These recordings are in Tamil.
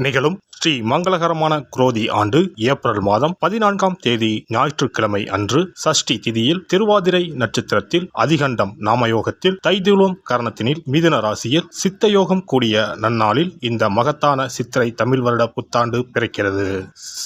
நிகழும் ஸ்ரீ மங்களகரமான குரோதி ஆண்டு ஏப்ரல் மாதம் 14ஆம் தேதி ஞாயிற்றுக்கிழமை அன்று சஷ்டி திதியில் திருவாதிரை நட்சத்திரத்தில் அதிகண்டம் நாமயோகத்தில் தைதுளோம் கரணத்தினில் மிதுன ராசியில் சித்தயோகம் கூடிய நன்னாளில் இந்த மகத்தான சித்திரை தமிழ் வருட புத்தாண்டு பிறக்கிறது.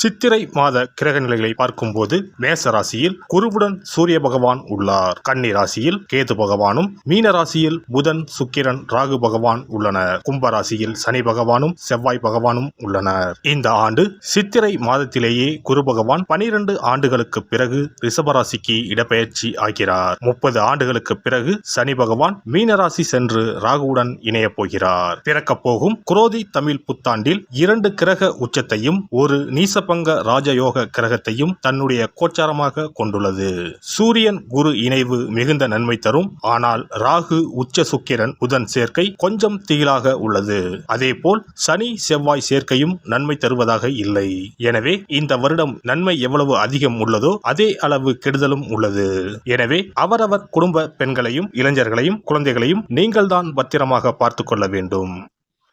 சித்திரை மாத கிரக நிலைகளை பார்க்கும்போது மேச ராசியில் குருவுடன் சூரிய பகவான் உள்ளார். கன்னி ராசியில் கேது பகவானும், மீன ராசியில் புதன், சுக்கிரன், ராகு பகவான் உள்ளனர். கும்பராசியில் சனி பகவானும் செவ்வாய் பகவானும் உள்ளனர். இந்த ஆண்டு சித்திரை மாதத்திலேயே குரு பகவான் 12 ஆண்டுகளுக்கு பிறகு ரிஷபராசிக்கு இடப்பெயர்ச்சி ஆகிறார். 30 ஆண்டுகளுக்கு பிறகு சனி பகவான் மீனராசி சென்று ராகுவுடன் இணைய போகிறார். பிறக்கப் போகும் குரோதி தமிழ் புத்தாண்டில் 2 கிரக உச்சத்தையும் ஒரு நீசபங்க ராஜயோக கிரகத்தையும் தன்னுடைய கோச்சாரமாக கொண்டுள்ளது. சூரியன் குரு இணைவு மிகுந்த நன்மை தரும். ஆனால் ராகு, உச்ச சுக்கிரன், புதன் சேர்க்கை கொஞ்சம் திகிலாக உள்ளது. அதேபோல் சனி செவ்வாய் சேர்க்கையும் நன்மை தருவதாக இல்லை. எனவே இந்த வருடம் நன்மை எவ்வளவு அதிகம் உள்ளதோ அதே அளவு கெடுதலும் உள்ளது. எனவே அவரவர் குடும்ப பெண்களையும், இளைஞர்களையும், குழந்தைகளையும் நீங்கள்தான் பத்திரமாக பார்த்துக் கொள்ள வேண்டும்.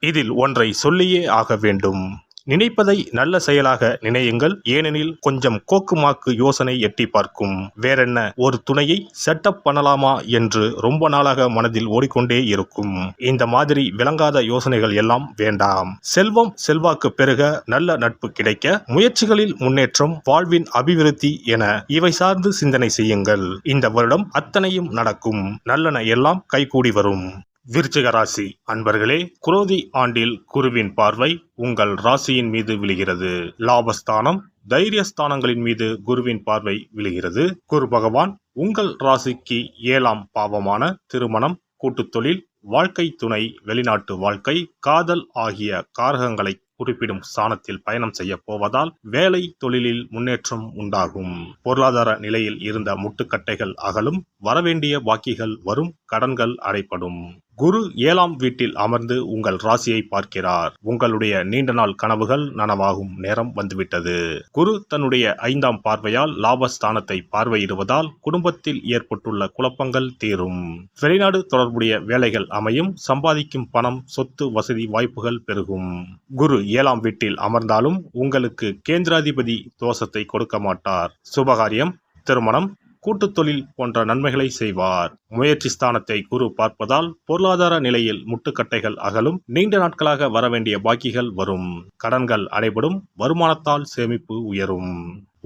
இதில் ஒன்றை சொல்லியே ஆக வேண்டும். நினைப்பதை நல்ல செயலாக நினையுங்கள். ஏனெனில் கொஞ்சம் கோக்குமாக்கு யோசனை எட்டி பார்க்கும். வேறென்ன, ஒரு துணையை செட்டப் பண்ணலாமா என்று ரொம்ப நாளாக மனதில் ஓடிக்கொண்டே இருக்கும். இந்த மாதிரி விளங்காத யோசனைகள் எல்லாம் வேண்டாம். செல்வம் செல்வாக்கு பெருக, நல்ல நட்பு கிடைக்க, முயற்சிகளில் முன்னேற்றம், வாழ்வின் அபிவிருத்தி என இவை சார்ந்து சிந்தனை செய்யுங்கள். இந்த வருடம் அத்தனையும் நடக்கும். நல்லன எல்லாம் கைகூடி வரும். விருச்சிக ராசி அன்பர்களே, குரோதி ஆண்டில் குருவின் பார்வை உங்கள் ராசியின் மீது விழுகிறது. லாபஸ்தானம், தைரியஸ்தானங்களின் மீது குருவின் பார்வை விழுகிறது. குரு பகவான் உங்கள் ராசிக்கு 7ஆம் பாவமான திருமணம், கூட்டுத் தொழில், வாழ்க்கை துணை, வெளிநாட்டு வாழ்க்கை, காதல் ஆகிய காரகங்களை குறிப்பிடும் ஸ்தானத்தில் பயணம் செய்ய போவதால் வேலை தொழிலில் முன்னேற்றம் உண்டாகும். பொருளாதார நிலையில் இருந்த முட்டுக்கட்டைகள் அகலும். வரவேண்டிய பாக்கிகள் வரும். கடன்கள் அடைப்படும். குரு 7ஆம் வீட்டில் அமர்ந்து உங்கள் ராசியை பார்க்கிறார். உங்களுடைய நீண்ட நாள் கனவுகள் நனவாகும் நேரம் வந்துவிட்டது. குரு தன்னுடைய 5ஆம் பார்வையால் லாபஸ்தானத்தை பார்வையிடுவதால் குடும்பத்தில் ஏற்பட்டுள்ள குழப்பங்கள் தீரும். வெளிநாடு தொடர்புடைய வேலைகள் அமையும். சம்பாதிக்கும் பணம், சொத்து, வசதி வாய்ப்புகள் பெருகும். குரு 7ஆம் வீட்டில் அமர்ந்தாலும் உங்களுக்கு கேந்திராதிபதி தோஷத்தை கொடுக்க மாட்டார். சுபகாரியம், திருமணம், கூட்டுத் தொழில் போன்ற நன்மைகளை செய்வார். முயற்சி ஸ்தானத்தை குரு பார்ப்பதால் பொருளாதார நிலையில் முட்டுக்கட்டைகள் அகலும். நீண்ட நாட்களாக வரவேண்டிய பாக்கிகள் வரும். கடன்கள் அடைபடும். வருமானத்தால் சேமிப்பு உயரும்.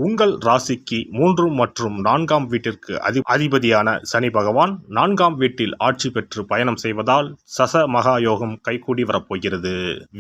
உங்கள் ராசிக்கு 3 மற்றும் 4ஆம் வீட்டிற்கு அதிபதியான சனி பகவான் 4ஆம் வீட்டில் ஆட்சி பெற்று பயணம் செய்வதால் சச மகாயோகம் கைகூடி வரப்போகிறது.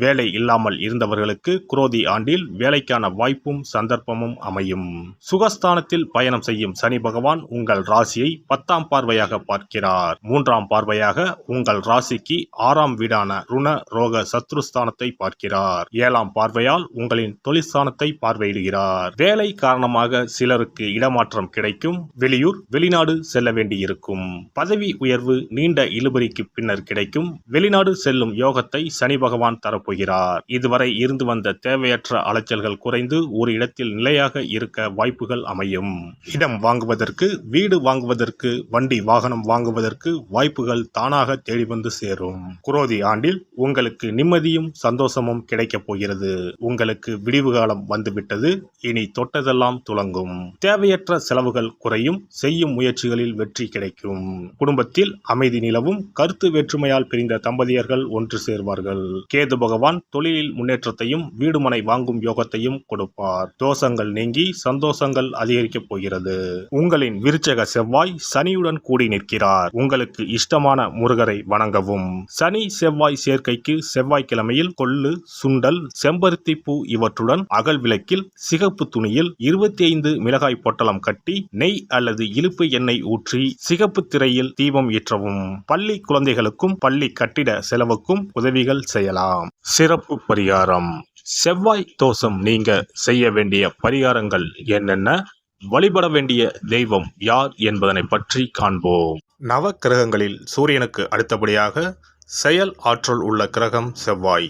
வேலை இல்லாமல் இருந்தவர்களுக்கு குரோதி ஆண்டில் வேலைக்கான வாய்ப்பும் சந்தர்ப்பமும் அமையும். சுகஸ்தானத்தில் பயணம் செய்யும் சனி பகவான் உங்கள் ராசியை 10ஆம் பார்வையாக பார்க்கிறார். 3ஆம் பார்வையாக உங்கள் ராசிக்கு 6ஆம் வீடான ருண ரோக சத்ருஸ்தானத்தை பார்க்கிறார். 7ஆம் பார்வையால் உங்களின் தொழிற்ஸ்தானத்தை பார்வையிடுகிறார். வேலை காரணமாக சிலருக்கு இடமாற்றம் கிடைக்கும். வெளியூர், வெளிநாடு செல்ல வேண்டியிருக்கும். பதவி உயர்வு நீண்ட இழுபறிக்கு பின்னர் கிடைக்கும். வெளிநாடு செல்லும் யோகத்தை சனி பகவான் தரப்போகிறார். இதுவரை இருந்து வந்த தேவையற்ற அலைச்சல்கள் குறைந்து ஒரு இடத்தில் நிலையாக இருக்க வாய்ப்புகள் அமையும். இடம் வாங்குவதற்கு, வீடு வாங்குவதற்கு, வண்டி வாகனம் வாங்குவதற்கு வாய்ப்புகள் தானாக தேடி வந்து சேரும். குரோதி ஆண்டில் உங்களுக்கு நிம்மதியும் சந்தோஷமும் கிடைக்கப் போகிறது. உங்களுக்கு விடிவு காலம் வந்துவிட்டது. இனி தொட்டதெல்லாம் துலங்கும். தேவையற்ற செலவுகள் குறையும். செய்யும் முயற்சிகளில் வெற்றி கிடைக்கும். குடும்பத்தில் அமைதி நிலவும். கருத்து வேற்றுமையால் பிரிந்த தம்பதியர்கள் ஒன்று சேர்வார்கள். கேது பகவான் தொழிலில் முன்னேற்றத்தையும் வீடுமனை வாங்கும் யோகத்தையும் கொடுப்பார். தோஷங்கள் நீங்கி சந்தோஷங்கள் அதிகரிக்கப் போகிறது. உங்களின் விருச்சக செவ்வாய் சனியுடன் கூடி நிற்கிறார். உங்களுக்கு இஷ்டமான முருகரை வணங்கவும். சனி செவ்வாய் சேர்க்கைக்கு செவ்வாய்க்கிழமையில் கொள்ளு, சுண்டல், செம்பருத்தி பூ இவற்றுடன் அகல் விளக்கில் சிகப்பு துணியில் 25 மிளகாய் பொட்டலம் கட்டி நெய் அல்லது இலுப்பு எண்ணெய் ஊற்றி சிகப்பு திரையில் தீபம் ஏற்றவும். பள்ளி குழந்தைகளுக்கும் பள்ளி கட்டிட செலவுக்கும் உதவிகள் செய்யலாம். சிறப்பு பரிகாரம். செவ்வாய் தோஷம் நீங்க செய்ய வேண்டிய பரிகாரங்கள் என்னென்ன, வழிபட வேண்டிய தெய்வம் யார் என்பதனை பற்றி காண்போம். நவ கிரகங்களில் சூரியனுக்கு அடுத்தபடியாக செயல் ஆற்றல் உள்ள கிரகம் செவ்வாய்.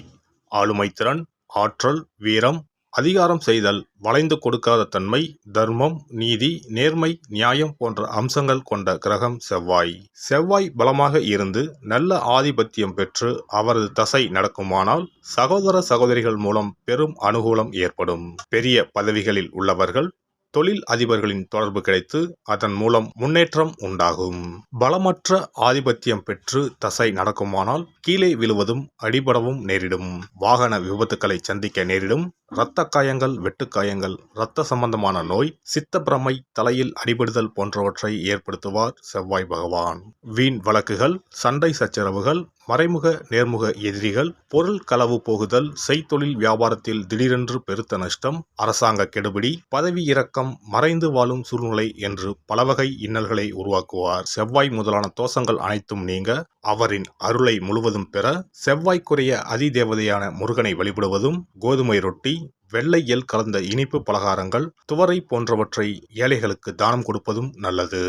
ஆளுமை திறன், ஆற்றல், வீரம், அதிகாரம் செய்தல், வளைந்து கொடுக்காத தன்மை, தர்மம், நீதி, நேர்மை, நியாயம் போன்ற அம்சங்கள் கொண்ட கிரகம் செவ்வாய். செவ்வாய் பலமாக இருந்து நல்ல ஆதிபத்தியம் பெற்று அவரது தசை நடக்குமானால் சகோதர சகோதரிகள் மூலம் பெரும் அனுகூலம் ஏற்படும். பெரிய பதவிகளில் உள்ளவர்கள், தொழில் அதிபர்களின் தொடர்பு கிடைத்து அதன் மூலம் முன்னேற்றம் உண்டாகும். பலமற்ற ஆதிபத்தியம் பெற்று தசை நடக்குமானால் கீழே விழுவதும் அடிபடவும் நேரிடும். வாகன விபத்துக்களை சந்திக்க நேரிடும். இரத்த காயங்கள், வெட்டுக்காயங்கள், இரத்த சம்பந்தமான நோய், சித்தப்பிரமை, தலையில் அடிபடுதல் போன்றவற்றை ஏற்படுத்துவார் செவ்வாய் பகவான். வீண் வழக்குகள், சண்டை சச்சரவுகள், மறைமுக நேர்முக எதிரிகள், பொருள் களவு போகுதல், செய்தொழில் வியாபாரத்தில் திடீரென்று பெருத்த நஷ்டம், அரசாங்க கெடுபிடி, பதவி இறக்கம், மறைந்து வாழும் சூழ்நிலை என்று பலவகை இன்னல்களை உருவாக்குவார். செவ்வாய் முதலான தோஷங்கள் அனைத்தும் நீங்க அவரின் அருளை முழுவதும் பெற செவ்வாய்க்குரிய அதிதேவதையான முருகனை வழிபடுவதும், கோதுமை ரொட்டி, வெள்ளை எள் கலந்த இனிப்பு பலகாரங்கள், துவரை போன்றவற்றை ஏழைகளுக்கு தானம் கொடுப்பதும் நல்லது.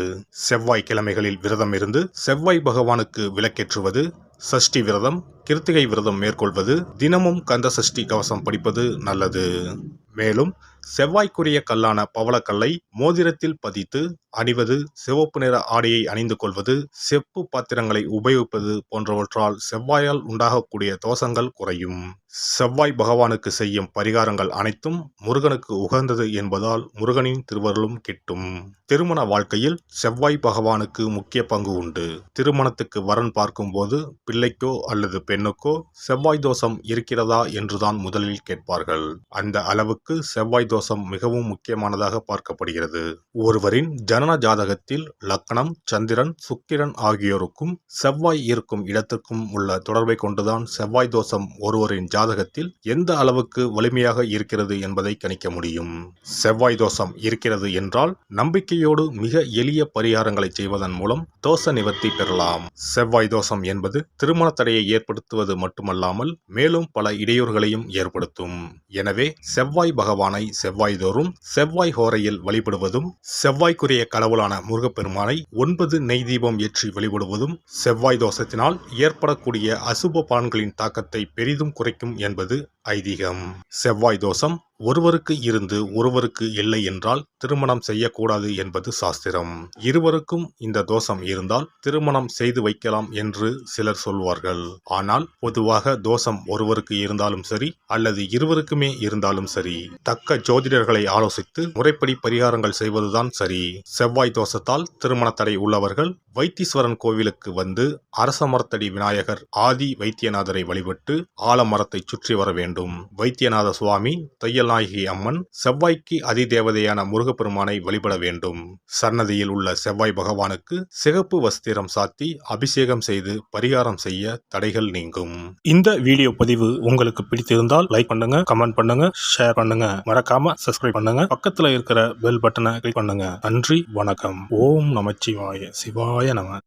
செவ்வாய் கிழமைகளில் விரதம் இருந்து செவ்வாய் பகவானுக்கு விளக்கேற்றுவது, சஷ்டி விரதம், கிருத்திகை விரதம் மேற்கொள்வது, தினமும் கந்த சஷ்டி கவசம் படிப்பது நல்லது. மேலும் செவ்வாய்க்குரிய கல்லான பவளக்கல்லை மோதிரத்தில் பதித்து அணிவது, சிவப்பு நிற ஆடையை அணிந்து கொள்வது, செப்பு பாத்திரங்களை உபயோகிப்பது போன்றவற்றால் செவ்வாயால் உண்டாகக்கூடிய தோஷங்கள் குறையும். செவ்வாய் பகவானுக்கு செய்யும் பரிகாரங்கள் அனைத்தும் முருகனுக்கு உகந்தது என்பதால் முருகனின் திருவருளும் கிட்டும். திருமண வாழ்க்கையில் செவ்வாய் பகவானுக்கு முக்கிய பங்கு உண்டு. திருமணத்துக்கு வரன் பார்க்கும்போது பிள்ளைக்கோ அல்லது பெண்ணுக்கோ செவ்வாய் தோஷம் இருக்கிறதா என்றுதான் முதலில் கேட்பார்கள். அந்த அளவுக்கு செவ்வாய் தோஷம் மிகவும் முக்கியமானதாக பார்க்கப்படுகிறது. ஒருவரின் ஜனன ஜாதகத்தில் லக்னம், சந்திரன், சுக்கிரன் ஆகியோருக்கும் செவ்வாய் இருக்கும் இடத்திற்கும் உள்ள தொடர்பை கொண்டுதான் செவ்வாய் தோஷம் ஒருவரின் ஜாதகத்தில் எந்த அளவுக்கு வலிமையாக இருக்கிறது என்பதை கணிக்க முடியும். செவ்வாய் தோஷம் இருக்கிறது என்றால் நம்பிக்கையோடு மிக எளிய பரிகாரங்களை செய்வதன் மூலம் தோஷ நிவர்த்தி பெறலாம். செவ்வாய் தோஷம் என்பது திருமண தடையை ஏற்படுத்துவது மட்டுமல்லாமல் மேலும் பல இடையூறுகளையும் ஏற்படுத்தும். எனவே செவ்வாய் பகவானை செவ்வாய் தோறும் செவ்வாய் ஹோரையில் வழிபடுவதும், செவ்வாய்க்குரிய கடவுளான முருகப்பெருமானை 9 நெய் தீபம் ஏற்றி வழிபடுவதும் செவ்வாய் தோஷத்தினால் ஏற்படக்கூடிய அசுப பலன்களின் தாக்கத்தை பெரிதும் குறைக்கும் என்பது ஐதீகம். செவ்வாய் தோஷம் ஒருவருக்கு இருந்து ஒருவருக்கு இல்லை என்றால் திருமணம் செய்யக்கூடாது என்பது சாஸ்திரம். இருவருக்கும் இந்த தோஷம் இருந்தால் திருமணம் செய்து வைக்கலாம் என்று சிலர் சொல்வார்கள். ஆனால் பொதுவாக தோஷம் ஒருவருக்கு இருந்தாலும் சரி அல்லது இருவருக்குமே இருந்தாலும் சரி, தக்க ஜோதிடர்களை ஆலோசித்து முறைப்படி பரிகாரங்கள் செய்வதுதான் சரி. செவ்வாய் தோஷத்தால் திருமண தடை உள்ளவர்கள் வைத்தீஸ்வரன் கோவிலுக்கு வந்து அரச மரத்தடி விநாயகர் ஆதி வைத்தியநாதரை வழிபட்டு ஆலமரத்தை சுற்றி வர வேண்டும். வைத்தியநாத சுவாமி, தையல்நாயகி அம்மன், செவ்வாய்க்கு அதிதேவதையான முருகப்பெருமானை வழிபட வேண்டும். சன்னதியில் உள்ள செவ்வாய் பகவானுக்கு சிகப்பு வஸ்திரம் சாத்தி அபிஷேகம் செய்து பரிகாரம் செய்ய தடைகள் நீங்கும். இந்த வீடியோ பதிவு உங்களுக்கு பிடித்திருந்தால் லைக் பண்ணுங்க, கமெண்ட் பண்ணுங்க, ஷேர் பண்ணுங்க, மறக்காம சப்ஸ்கிரைப் பண்ணுங்க, பக்கத்துல இருக்கிற பெல் பட்டனை கிளிக் பண்ணுங்க. நன்றி, வணக்கம். ஓம் நமச்சிவாய. சிவாய நம.